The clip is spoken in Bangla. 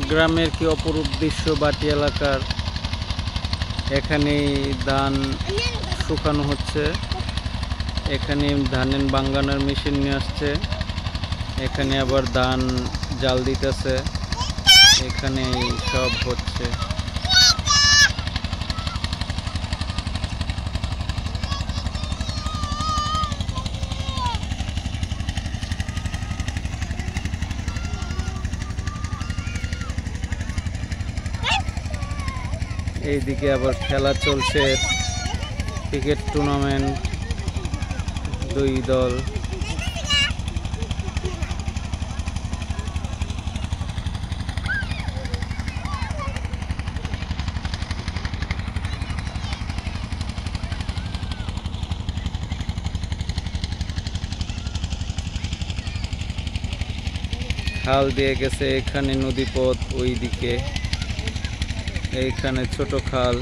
গ্রামের কি অপরূপ দৃশ্য বাটি এলাকার। এখানে ধান শুকানো হচ্ছে, এখানে ধানের বাঙ্গানোর মেশিন নিয়ে আসছে, এখানে আবার ধান জাল দিতেছে, এখানে সব হচ্ছে। এইদিকে আবার খেলা চলছে, ক্রিকেট টুর্নামেন্ট, 2 দল। খাল দিয়ে গেছে, এখানে নদীপথ, ওইদিকে এইখানে ছোট খাল।